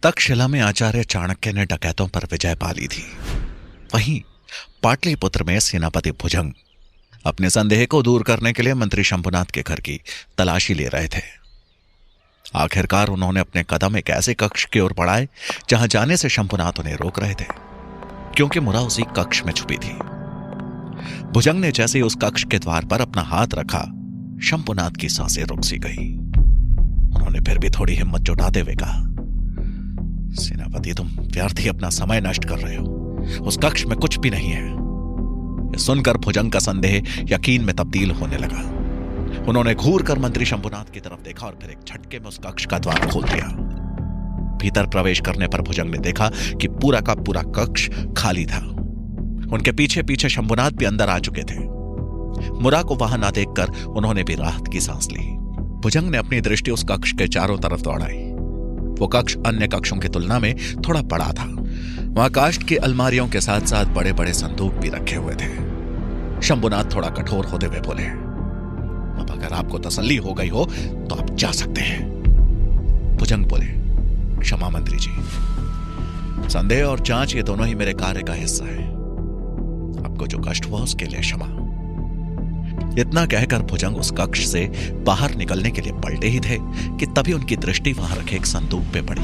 तक्षशिला में आचार्य चाणक्य ने डकैतों पर विजय पा ली थी। वहीं पाटलिपुत्र में सेनापति भुजंग अपने संदेह को दूर करने के लिए मंत्री शंभुनाथ के घर की तलाशी ले रहे थे। आखिरकार उन्होंने अपने कदम एक ऐसे कक्ष की ओर बढ़ाए जहां जाने से शंभुनाथ उन्हें रोक रहे थे, क्योंकि मुरा उसी कक्ष में छुपी थी। भुजंग ने जैसे ही उस कक्ष के द्वार पर अपना हाथ रखा, शंभुनाथ की सांसें रुक सी गई। उन्होंने फिर भी थोड़ी हिम्मत जुटाते हुए कहा, सेनापति, तुम व्यर्थ ही अपना समय नष्ट कर रहे हो। उस कक्ष में कुछ भी नहीं है। यह सुनकर भुजंग का संदेह यकीन में तब्दील होने लगा। उन्होंने घूर कर मंत्री शंभुनाथ की तरफ देखा और फिर एक झटके में उस कक्ष का द्वार खोल दिया। भीतर प्रवेश करने पर भुजंग ने देखा कि पूरा का पूरा कक्ष खाली था। उनके पीछे पीछे शंभुनाथ भी अंदर आ चुके थे। मुरा को वहां ना देखकर उन्होंने भी राहत की सांस ली। भुजंग ने अपनी दृष्टि उस कक्ष के चारों तरफ दौड़ाई। वो कक्ष अन्य कक्षों की तुलना में थोड़ा बड़ा था। वहां काष्ठ की अलमारियों के साथ साथ बड़े बड़े संदूक भी रखे हुए थे। शंभुनाथ थोड़ा कठोर होते हुए बोले, अब अगर आपको तसल्ली हो गई हो तो आप जा सकते हैं। भुजंग बोले, क्षमा मंत्री जी, संदेह और जांच ये दोनों ही मेरे कार्य का हिस्सा है। आपको जो कष्ट हुआ उसके लिए क्षमा। इतना कहकर भुजंग उस कक्ष से बाहर निकलने के लिए पलटे ही थे कि तभी उनकी दृष्टि वहां रखे एक संदूक पे पड़ी,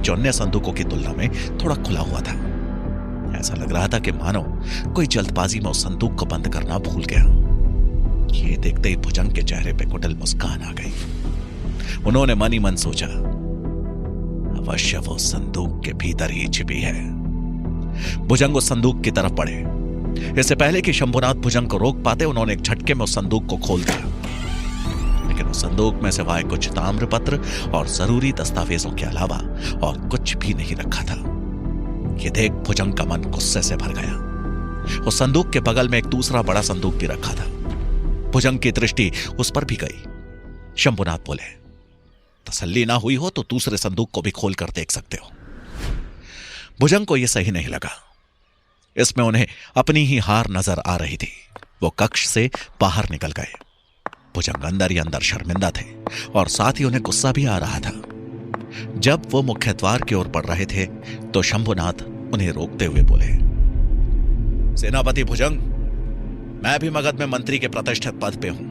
जो अन्य संदूकों की तुलना में थोड़ा खुला हुआ था। ऐसा लग रहा था कि मानो कोई जल्दबाजी में उस संदूक को बंद करना भूल गया। ये देखते ही भुजंग के चेहरे पे कुटिल मुस्कान आ गई। उन्होंने मन ही मन सोचा, अवश्य वो संदूक के भीतर ही छिपी है। भुजंग उस संदूक की तरफ बढ़े। इससे पहले कि शंभुनाथ भुजंग को रोक पाते, उन्होंने एक झटके में उस संदूक को खोल दिया। लेकिन उस संदूक में सिवाय कुछ ताम्रपत्र और जरूरी दस्तावेजों के अलावा और कुछ भी नहीं रखा था। यह देख भुजंग का मन गुस्से से भर गया। उस संदूक के बगल में एक दूसरा बड़ा संदूक भी रखा था। भुजंग की दृष्टि उस पर भी गई। शंभुनाथ बोले, तसल्ली ना हुई हो तो दूसरे संदूक को भी खोल कर देख सकते हो। भुजंग को यह सही नहीं लगा। इसमें उन्हें अपनी ही हार नजर आ रही थी। वो कक्ष से बाहर निकल गए। भुजंग अंदर ही अंदर शर्मिंदा थे और साथ ही उन्हें गुस्सा भी आ रहा था। जब वो मुख्य द्वार की ओर बढ़ रहे थे तो शंभुनाथ उन्हें रोकते हुए बोले, सेनापति भुजंग, मैं भी मगध में मंत्री के प्रतिष्ठित पद पे हूं।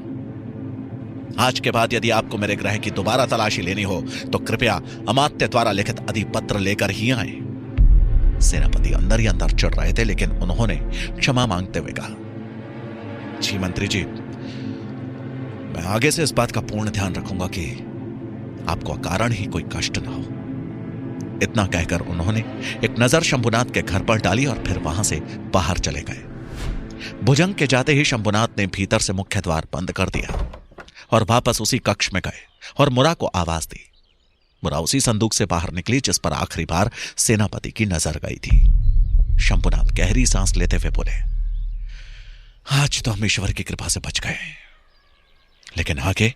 आज के बाद यदि आपको मेरे ग्रह की दोबारा तलाशी लेनी हो तो कृपया अमात्य द्वारा लिखित अधिपत्र लेकर ही आए। सेनापति अंदर ही अंदर चिढ़ रहे थे, लेकिन उन्होंने क्षमा मांगते हुए कहा, जी मंत्री जी, मैं आगे से इस बात का पूर्ण ध्यान रखूंगा कि आपको अकारण ही कोई कष्ट ना हो। इतना कहकर उन्होंने एक नजर शंभुनाथ के घर पर डाली और फिर वहां से बाहर चले गए। भुजंग के जाते ही शंभुनाथ ने भीतर से मुख्य द्वार बंद कर दिया और वापस उसी कक्ष में गए और मुरा को आवाज दी। मुरा उसी संदूक से बाहर निकली जिस पर आखिरी बार सेनापति की नजर गई थी। शंभुनाथ गहरी सांस लेते हुए बोले, आज तो हम ईश्वर की कृपा से बच गए, लेकिन आगे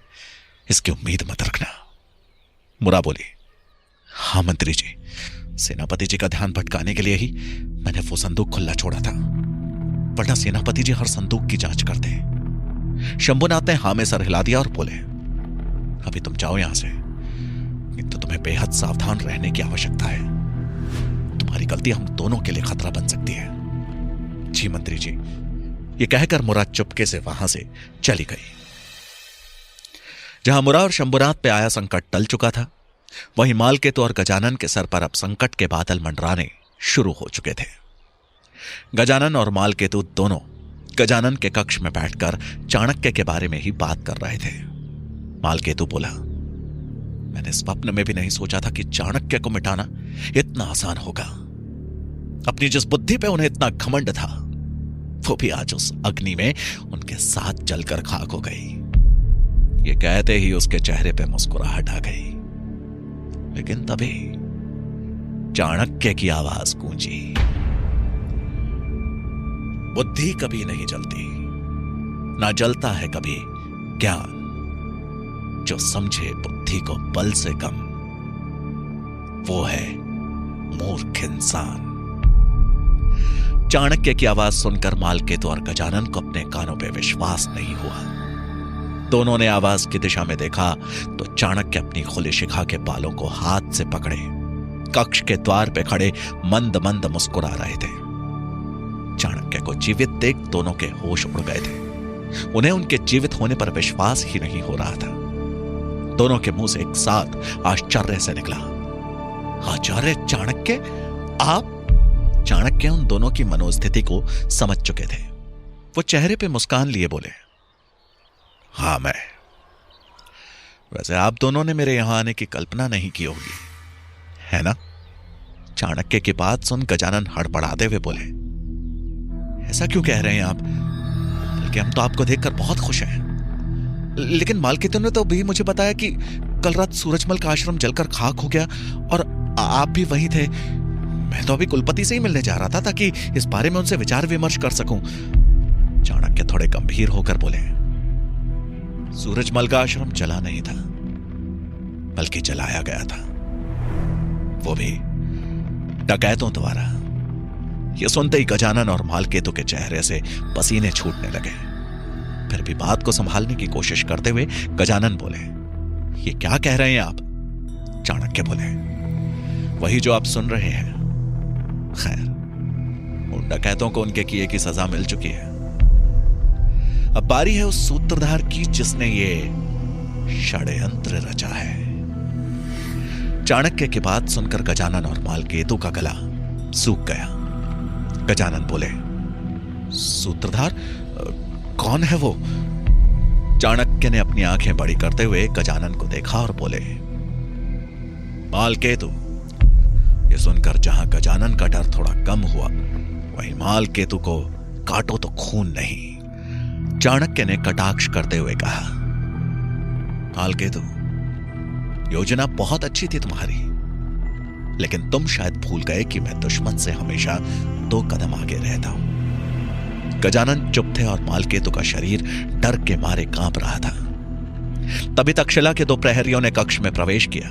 इसकी उम्मीद मत रखना। मुरा बोली, हां मंत्री जी, सेनापति जी का ध्यान भटकाने के लिए ही मैंने वो संदूक खुला छोड़ा था, वरना सेनापति जी हर संदूक की जांच करते। शंभुनाथ ने हां में सर हिला दिया और बोले, अभी तुम जाओ यहां से, तो तुम्हें बेहद सावधान रहने की आवश्यकता है। तुम्हारी गलती हम दोनों के लिए खतरा बन सकती है। जी मंत्री जी, यह कहकर मुरा चुपके से वहां से चली गई। जहां मुरा और शंभुनाथ पे आया संकट टल चुका था, वहीं मालकेतु और गजानन के सर पर अब संकट के बादल मंडराने शुरू हो चुके थे। गजानन और मालकेतु दोनों गजानन के कक्ष में बैठकर चाणक्य के बारे में ही बात कर रहे थे। मालकेतु बोला, मैंने स्वप्न में भी नहीं सोचा था कि चाणक्य को मिटाना इतना आसान होगा। अपनी जिस बुद्धि पे उन्हें इतना घमंड था, वो भी आज उस अग्नि में उनके साथ जलकर खाक हो गई। ये कहते ही उसके चेहरे पे मुस्कुराहट आ गई। लेकिन तभी चाणक्य की आवाज गूंजी, बुद्धि कभी नहीं जलती, ना जलता है कभी ज्ञान। जो समझे बुद्धि को बल से कम, वो है मूर्ख इंसान। चाणक्य की आवाज सुनकर मालकेतु और गजानन को अपने कानों पे विश्वास नहीं हुआ। दोनों ने आवाज की दिशा में देखा तो चाणक्य अपनी खुली शिखा के बालों को हाथ से पकड़े कक्ष के द्वार पे खड़े मंद मंद मुस्कुरा रहे थे। चाणक्य को जीवित देख दोनों के होश उड़ गए थे। उन्हें उनके जीवित होने पर विश्वास ही नहीं हो रहा था। दोनों के मुंह से एक साथ आश्चर्य से निकला, आचार्य चाणक्य, आप? चाणक्य उन दोनों की मनोस्थिति को समझ चुके थे। वो चेहरे पे मुस्कान लिए बोले, हां मैं। वैसे आप दोनों ने मेरे यहां आने की कल्पना नहीं की होगी, है ना? चाणक्य की बात सुन गजानन हड़बड़ाते हुए बोले, ऐसा क्यों कह रहे हैं आप? बल्कि हम तो आपको देखकर बहुत खुश हैं। लेकिन मालकिन ने तो भी मुझे बताया कि कल रात सूरजमल का आश्रम जलकर खाक हो गया और आप भी वहीं थे। मैं तो अभी कुलपति से ही मिलने जा रहा था ताकि इस बारे में उनसे विचार विमर्श कर सकूं। चाणक्य थोड़े गंभीर होकर बोले, सूरजमल का आश्रम जला नहीं था, बल्कि जलाया गया था, वो भी डकैतों द्वारा। यह सुनते ही गजानन और मालकेतु के चेहरे से पसीने छूटने लगे। फिर भी बात को संभालने की कोशिश करते हुए गजानन बोले, ये क्या कह रहे हैं आप? चाणक्य बोले, वही जो आप सुन रहे हैं। खैर, उन डकैतों को उनके किए की सजा मिल चुकी है। अब बारी है उस सूत्रधार की जिसने ये षड्यंत्र रचा है। चाणक्य की बात सुनकर गजानन और मालकेतु का गला सूख गया। गजानन बोले, सूत्रधार? कौन है वो? चाणक्य ने अपनी आंखें बड़ी करते हुए गजानन को देखा और बोले, मालकेतु। ये सुनकर जहां गजानन का डर थोड़ा कम हुआ, वहीं मालकेतु को काटो तो खून नहीं। चाणक्य ने कटाक्ष करते हुए कहा, मालकेतु, योजना बहुत अच्छी थी तुम्हारी, लेकिन तुम शायद भूल गए कि मैं दुश्मन से हमेशा 2 कदम आगे रहता हूं। गजानन चुप थे और मालकेतु का शरीर डर के मारे कांप रहा था। तभी तक्षशिला के 2 प्रहरियों ने कक्ष में प्रवेश किया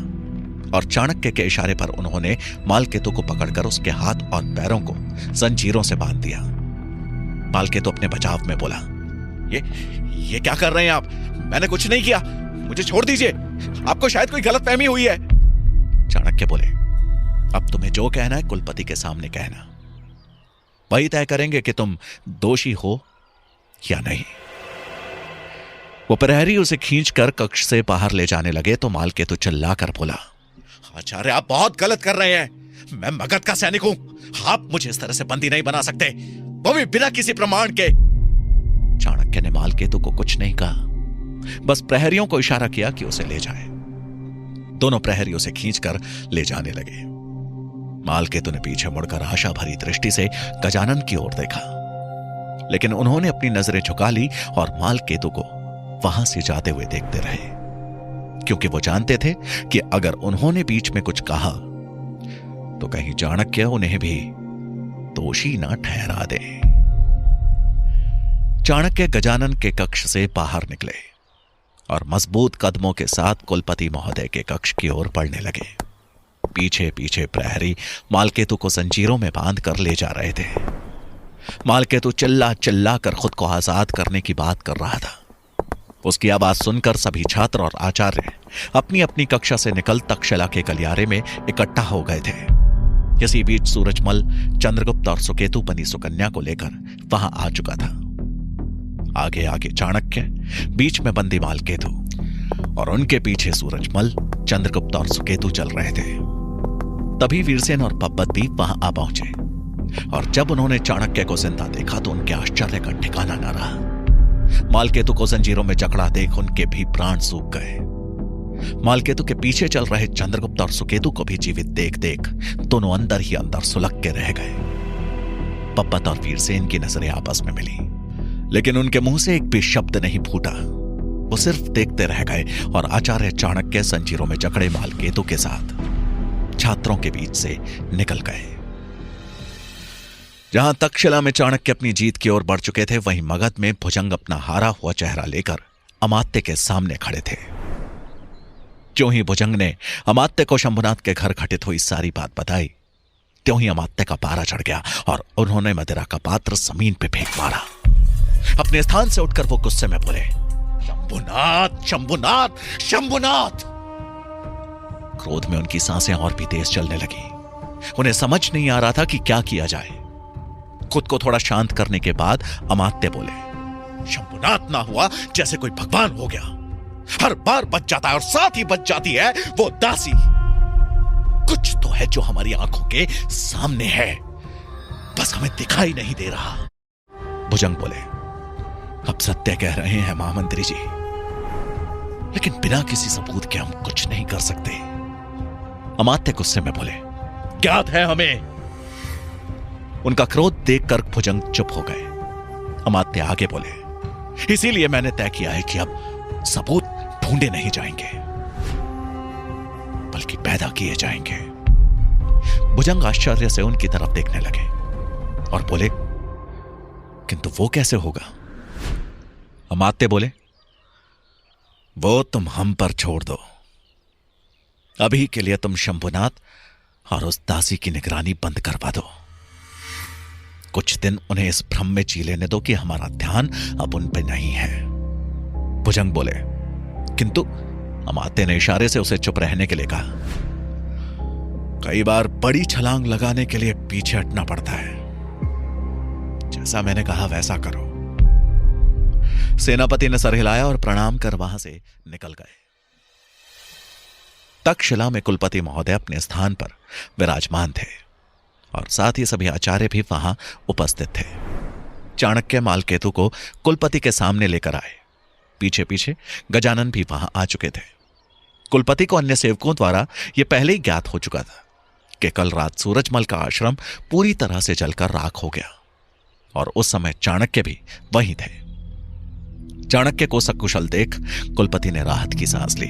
और चाणक्य के इशारे पर उन्होंने मालकेतु को पकड़कर उसके हाथ और पैरों को जंजीरों से बांध दिया। मालकेतु अपने बचाव में बोला, ये क्या कर रहे हैं आप? मैंने कुछ नहीं किया, मुझे छोड़ दीजिए, आपको शायद कोई गलतफहमी हुई है। चाणक्य बोले, अब तुम्हें जो कहना है कुलपति के सामने कहना, वही तय करेंगे कि तुम दोषी हो या नहीं। वो प्रहरी उसे खींचकर कक्ष से बाहर ले जाने लगे तो मालकेतु चिल्लाकर बोला, आचार्य, आप बहुत गलत कर रहे हैं। मैं मगध का सैनिक हूं, आप मुझे इस तरह से बंदी नहीं बना सकते, वो भी बिना किसी प्रमाण के। चाणक्य ने मालकेतु को कुछ नहीं कहा, बस प्रहरियों को इशारा किया कि उसे ले जाए। दोनों प्रहरी उसे खींचकर ले जाने लगे। मालकेतु ने पीछे मुड़कर आशा भरी दृष्टि से गजानन की ओर देखा, लेकिन उन्होंने अपनी नजरें झुका ली और मालकेतु को वहां से जाते हुए देखते रहे, क्योंकि वो जानते थे कि अगर उन्होंने बीच में कुछ कहा तो कहीं चाणक्य उन्हें भी दोषी ना ठहरा दे। चाणक्य गजानन के कक्ष से बाहर निकले और मजबूत कदमों के साथ कुलपति महोदय के कक्ष की ओर बढ़ने लगे। पीछे पीछे प्रहरी मालकेतु को जंजीरों में बांध कर ले जा रहे थे। मालकेतु चिल्ला चिल्ला कर खुद को आजाद करने की बात कर रहा था। उसकी आवाज सुनकर सभी छात्र और आचार्य अपनी अपनी कक्षा से निकल तक्षशिला के गलियारे में इकट्ठा हो गए थे। इसी बीच सूरजमल, चंद्रगुप्त और सुकेतु बनी सुकन्या को लेकर वहां आ चुका था। आगे आगे चाणक्य, बीच में बंदी मालकेतु और उनके पीछे सूरजमल, चंद्रगुप्त और सुकेतु चल रहे थे। तभी वीरसेन और पब्बत भी वहां आ पहुंचे और जब उन्होंने चाणक्य को जिंदा देखा तो उनके आश्चर्य का ठिकाना न रहा। मालकेतु को जंजीरों में जकड़ा देख उनके भी प्राण सूख गए। मालकेतु के पीछे चल रहे चंद्रगुप्त और सुकेतु को भी जीवित देख देख दोनों अंदर ही अंदर सुलग के रह गए। पब्बत और वीरसेन की नजरें आपस में मिली, लेकिन उनके मुंह से एक भी शब्द नहीं फूटा। वो सिर्फ देखते रह गए और आचार्य चाणक्य जंजीरों में जकड़े मालकेतु के साथ छात्रों के बीच से निकल गए। जहां तक्षशिला में चाणक्य अपनी जीत की ओर बढ़ चुके थे, वहीं मगध में भुजंग अपना हारा हुआ चेहरा लेकर अमात्य के सामने खड़े थे। ज्यों ही भुजंग ने अमात्य को शंभुनाथ के घर घटित हुई सारी बात बताई, त्यों ही अमात्य का पारा चढ़ गया और उन्होंने मदिरा का पात्र जमीन पे फेंक मारा। अपने स्थान से उठकर वो गुस्से में बोले, शंभुनाथ, शंभुनाथ, शंभुनाथ। क्रोध में उनकी सांसें और भी तेज चलने लगी। उन्हें समझ नहीं आ रहा था कि क्या किया जाए। खुद को थोड़ा शांत करने के बाद अमात्य बोले, शंभुनाथ ना हुआ जैसे कोई भगवान हो गया। हर बार बच जाता है और साथ ही बच जाती है वो दासी। कुछ तो है जो हमारी आंखों के सामने है, बस हमें दिखाई नहीं दे रहा। भुजंग बोले, अब सत्य कह रहे हैं महामंत्री जी, लेकिन बिना किसी सबूत के हम कुछ नहीं कर सकते। अमात्य गुस्से में बोले, ज्ञात है हमें। उनका क्रोध देखकर भुजंग चुप हो गए। अमात्य आगे बोले, इसीलिए मैंने तय किया है कि अब सबूत ढूंढे नहीं जाएंगे, बल्कि पैदा किए जाएंगे। भुजंग आश्चर्य से उनकी तरफ देखने लगे और बोले, किंतु वो कैसे होगा? अमात्य बोले, वो तुम हम पर छोड़ दो। अभी के लिए तुम शंभुनाथ और उस दासी की निगरानी बंद करवा दो। कुछ दिन उन्हें इस भ्रम में जी लेने दो कि हमारा ध्यान अब उन पर नहीं है। भुजंग बोले, किंतु अमात्य ने इशारे से उसे चुप रहने के लिए कहा, कई बार बड़ी छलांग लगाने के लिए पीछे हटना पड़ता है। जैसा मैंने कहा वैसा करो। सेनापति ने सर हिलाया और प्रणाम कर वहां से निकल गए। तक्षशिला में कुलपति महोदय अपने स्थान पर विराजमान थे और साथ ही सभी आचार्य भी वहां उपस्थित थे। चाणक्य मालकेतु को कुलपति के सामने लेकर आए। पीछे पीछे गजानन भी वहां आ चुके थे। कुलपति को अन्य सेवकों द्वारा यह पहले ही ज्ञात हो चुका था कि कल रात सूरजमल का आश्रम पूरी तरह से जलकर राख हो गया और उस समय चाणक्य भी वहीं थे। चाणक्य को सकुशल देख कुलपति ने राहत की सांस ली,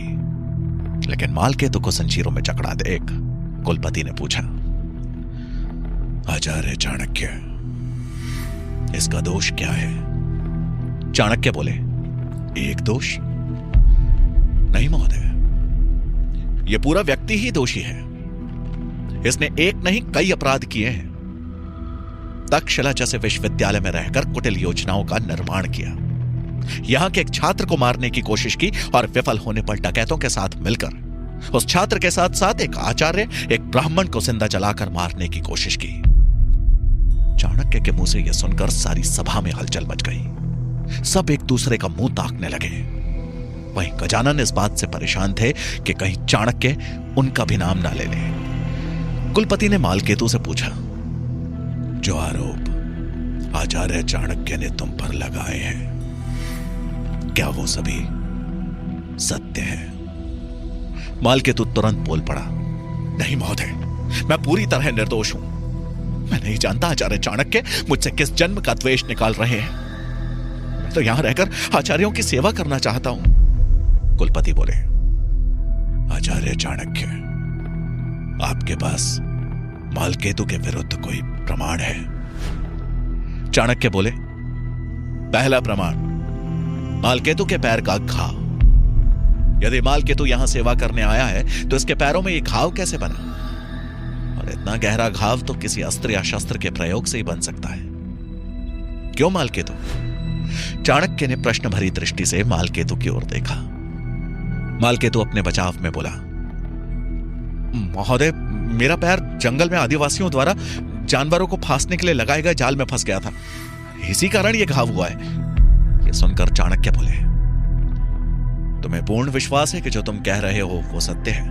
लेकिन मालकेतु को संजीरों में जकड़ा देख कुलपति ने पूछा, आचार्य चाणक्य, इसका दोष क्या है? चाणक्य बोले, एक दोष नहीं महोदय, यह पूरा व्यक्ति ही दोषी है। इसने एक नहीं कई अपराध किए हैं। तक्षशिला जैसे विश्वविद्यालय में रहकर कुटिल योजनाओं का निर्माण किया, यहां के एक छात्र को मारने की कोशिश की और विफल होने पर डकैतों के साथ मिलकर उस छात्र के साथ साथ एक आचार्य, एक ब्राह्मण को जिंदा जलाकर मारने की कोशिश की। चाणक्य के मुंह से यह सुनकर सारी सभा में हलचल मच गई। सब एक दूसरे का मुंह ताकने लगे। वहीं गजानन इस बात से परेशान थे कि कहीं चाणक्य उनका भी नाम ना ले ले। कुलपति ने मालकेतु से पूछा, जो आरोप आचार्य चाणक्य ने तुम पर लगाए हैं, क्या वो सभी सत्य है? मालकेतु तुरंत बोल पड़ा, नहीं महोदय, मैं पूरी तरह निर्दोष हूं। मैं नहीं जानता आचार्य चाणक्य मुझसे किस जन्म का द्वेष निकाल रहे हैं। मैं तो यहां रहकर आचार्यों की सेवा करना चाहता हूं। कुलपति बोले, आचार्य चाणक्य, आपके पास मालकेतु के विरुद्ध कोई प्रमाण है? चाणक्य बोले, पहला प्रमाण, मालकेतु के पैर का घाव। यदि मालकेतु यहां सेवा करने आया है तो इसके पैरों में यह घाव कैसे बना? और इतना गहरा घाव तो किसी अस्त्र या शस्त्र के प्रयोग से ही बन सकता है। क्यों मालकेतु? चाणक्य ने प्रश्न भरी दृष्टि से मालकेतु की ओर देखा। मालकेतु अपने बचाव में बोला, महोदय, मेरा पैर जंगल में आदिवासियों द्वारा जानवरों को फांसने के लिए लगाए गए जाल में फंस गया था, इसी कारण यह घाव हुआ है। यह सुनकर चाणक्य बोले, तुम्हें पूर्ण विश्वास है कि जो तुम कह रहे हो वो सत्य है?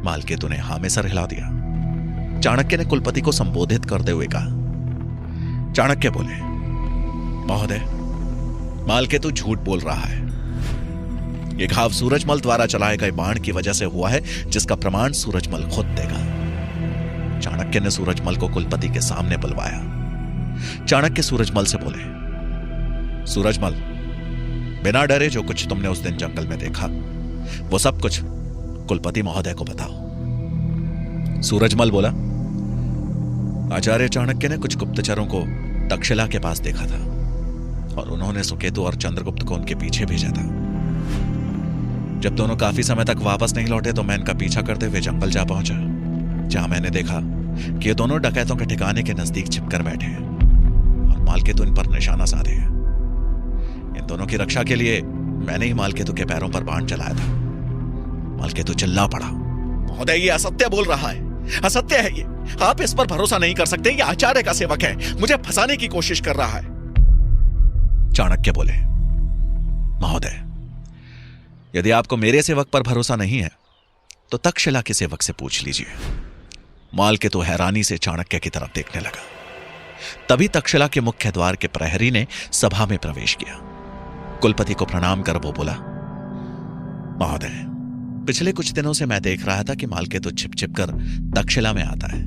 मालकेतु ने हां में सर हिला दिया। चाणक्य ने कुलपति को संबोधित करते हुए कहा। चाणक्य बोले, महोदय, मालकेतु झूठ बोल रहा है। यह घाव सूरजमल द्वारा चलाए गए बाण की वजह से हुआ है, जिसका प्रमाण सूरजमल खुद देगा। चाणक्य ने सूरजमल को कुलपति के सामने बुलवाया। चाणक्य सूरजमल से बोले, सूरजमल, बिना डरे जो कुछ तुमने उस दिन जंगल में देखा वो सब कुछ कुलपति महोदय को बताओ। सूरजमल बोला, आचार्य चाणक्य ने कुछ गुप्तचरों को तक्षशिला के पास देखा था और उन्होंने सुकेतु और चंद्रगुप्त को उनके पीछे भेजा था। जब दोनों काफी समय तक वापस नहीं लौटे तो मैं इनका पीछा करते हुए जंगल जा पहुंचा, जहां मैंने देखा कि ये दोनों डकैतों के ठिकाने के नजदीक छिपकर बैठे हैं और मालकेतु इन पर निशाना साधे हैं। इन दोनों की रक्षा के लिए मैंने ही मालकेतु के पैरों पर बाण चलाया था। मालकेतु चिल्ला पड़ा, महोदय, ये असत्य बोल रहा है, असत्य है ये। आप इस पर भरोसा नहीं कर सकते। ये आचार्य का सेवक है, मुझे फंसाने की कोशिश कर रहा है। चाणक्य बोले, महोदय, यदि आपको मेरे सेवक पर भरोसा नहीं है तो तक्षशिला के सेवक से पूछ लीजिए। मालकेतु हैरानी से चाणक्य की तरफ देखने लगा। तभी तक्षशिला के मुख्य द्वार के प्रहरी ने सभा में प्रवेश किया। कुलपति को प्रणाम कर वो बोला, महोदय, पिछले कुछ दिनों से मैं देख रहा था कि मालकेतु छिप छिप कर तक्षशिला में आता है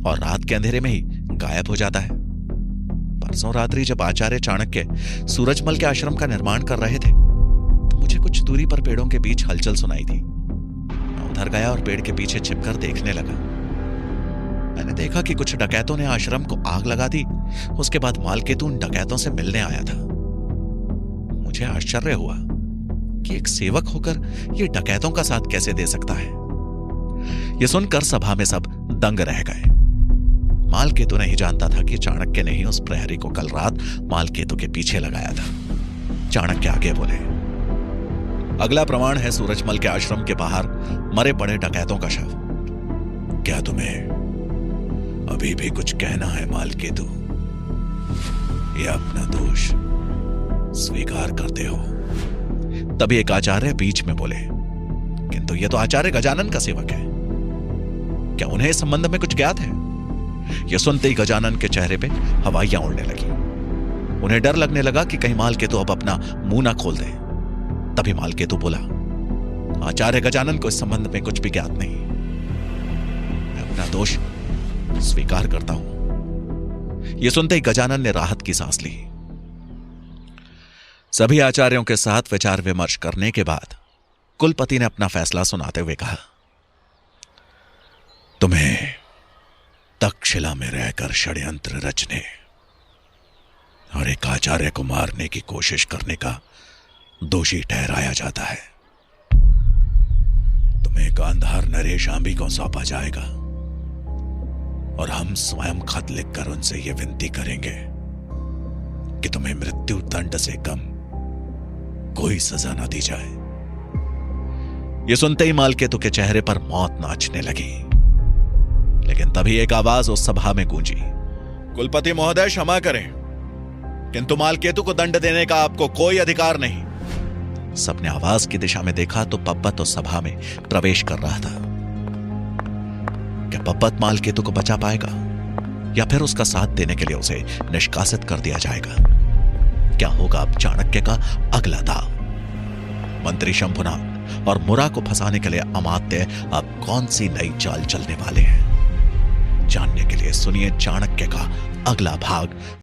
और रात के अंधेरे में ही गायब हो जाता है। परसों रात्रि जब आचार्य चाणक्य सूरजमल के आश्रम का निर्माण कर रहे थे तो मुझे कुछ दूरी पर पेड़ों के बीच हलचल सुनाई दी। मैं उधर गया और पेड़ के पीछे छिपकर देखने लगा। मैंने देखा कि कुछ डकैतों ने आश्रम को आग लगा दी। उसके बाद मालकेतु उन डकैतों से मिलने आया था। मुझे आश्चर्य हुआ कि एक सेवक होकर यह डकैतों का साथ कैसे दे सकता है। यह सुनकर सभा में सब दंग रह गए। मालकेतु नहीं जानता था कि चाणक्य ने ही उस प्रहरी को कल रात मालकेतु के पीछे लगाया था। चाणक्य आगे बोले, अगला प्रमाण है सूरजमल के आश्रम के बाहर मरे पड़े डकैतों का शव। क्या तुम्हें अभी भी कुछ कहना है मालकेतु? यह अपना दोष स्वीकार करते हो? तभी एक आचार्य बीच में बोले, किंतु यह तो आचार्य गजानन का सेवक है, क्या उन्हें इस संबंध में कुछ ज्ञात है? यह सुनते ही गजानन के चेहरे पे हवाइयां उड़ने लगी। उन्हें डर लगने लगा कि कहीं मालकेतु अब अपना मुंह ना खोल दे। तभी मालकेतु बोला, आचार्य गजानन को इस संबंध में कुछ भी ज्ञात नहीं। मैं अपना दोष स्वीकार करता हूं। यह सुनते ही गजानन ने राहत की सांस ली। सभी आचार्यों के साथ विचार विमर्श करने के बाद कुलपति ने अपना फैसला सुनाते हुए कहा, तुम्हें तक्षशिला में रहकर षड्यंत्र रचने और एक आचार्य को मारने की कोशिश करने का दोषी ठहराया जाता है। तुम्हें गांधार नरेश आंबी को सौंपा जाएगा और हम स्वयं खत लिखकर उनसे यह विनती करेंगे कि तुम्हें मृत्यु दंड से कम कोई सजा न दी जाए। यह सुनते ही मालकेतु के चेहरे पर मौत नाचने लगी। लेकिन तभी एक आवाज उस सभा में गूंजी, कुलपति महोदय, क्षमा करें, किंतु मालकेतु को दंड देने का आपको कोई अधिकार नहीं। सबने आवाज की दिशा में देखा तो पब्बत उस सभा में प्रवेश कर रहा था। क्या पब्बत मालकेतु को बचा पाएगा या फिर उसका साथ देने के लिए उसे निष्कासित कर दिया जाएगा? क्या होगा अब चाणक्य का अगला दाव? मंत्री शंभुनाथ और मुरा को फंसाने के लिए अमात्य अब कौन सी नई चाल चलने वाले हैं? जानने के लिए सुनिए चाणक्य का अगला भाग